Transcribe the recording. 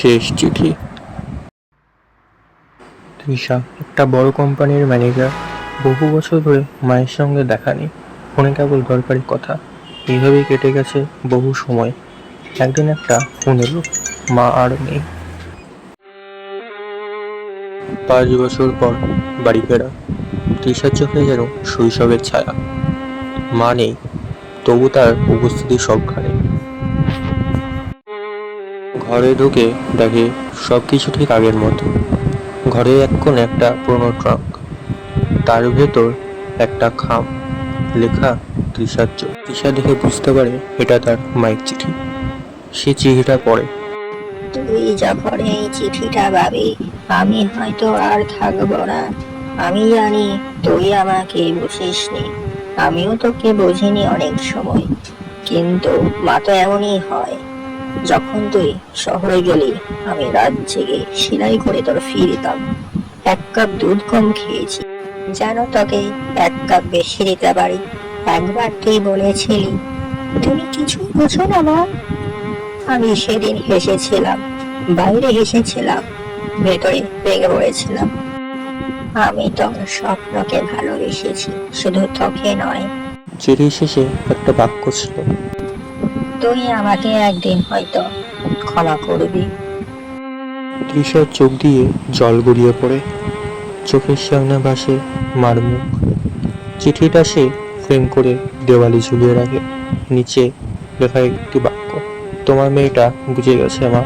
শেষ চিঠি। তৃষা একটা বড় কোম্পানির ম্যানেজার। বহু বছর ধরে মায়ের সঙ্গে দেখা নেই, ফোনে কেবল দরকারি কথা। এইভাবেই কেটে গেছে বহু সময়। একদিন একটা ফোন এলো, মা আর নেই। 5 বছর পর বাড়ি ফেরা। তৃষার চোখে যেন শৈশবের ছায়া। মা নেই, তবু তার উপস্থিতি সবখানে। ঘরে ঢুকে দেখে সবকিছু ঠিক আগের মতো। ঘরে এক কোণে একটা পুরনো ট্রাঙ্ক, তার ভেতর একটা খাম, লেখা তৃষার চোখ। তৃষা দেখে বুঝতে পারে এটা তার মায়ের চিঠি। সে চিঠিটা পড়ে। তুই যখন এই চিঠিটা পাবি, আমি হয়তো আর থাকবো না। আমি জানি তুই আমাকে বুঝিসনি, আমিও তোকে বুঝিনি অনেক সময়। কিন্তু মা তো এমনই হয়। যখন তুই শহরে গেলি, আমি রাত জেগে সেলাই করে তোর ফি দিতাম। 1 কাপ দুধ কম খেয়েছি যেন তোকে 1 কাপ বেশি দিতে পারি। একবার তুই বলেছিলি, তুমি কিছুই বোঝো না মা। আমি সেদিন হেসেছিলাম, বাইরে হেসেছিলাম, ভেতরে রেগে পড়েছিলাম। আমি তোর স্বপ্নকে ভালোবেসেছি, শুধু তোকে নয়। চিঠি শেষে একটা বাক্য ছিল, তুই আমাকে একদিন হয়তো ক্ষমা করবি। তৃষার চোখ দিয়ে জল গড়িয়ে পড়ে। চোখের সামনে ভাসে মার মুখ। চিঠিটা সে ফ্রেম করে দেওয়ালে ঝুলিয়ে রাখে। নিচে লেখা একটি বাক্য, তোমার মেয়েটা বুঝে গেছে মা।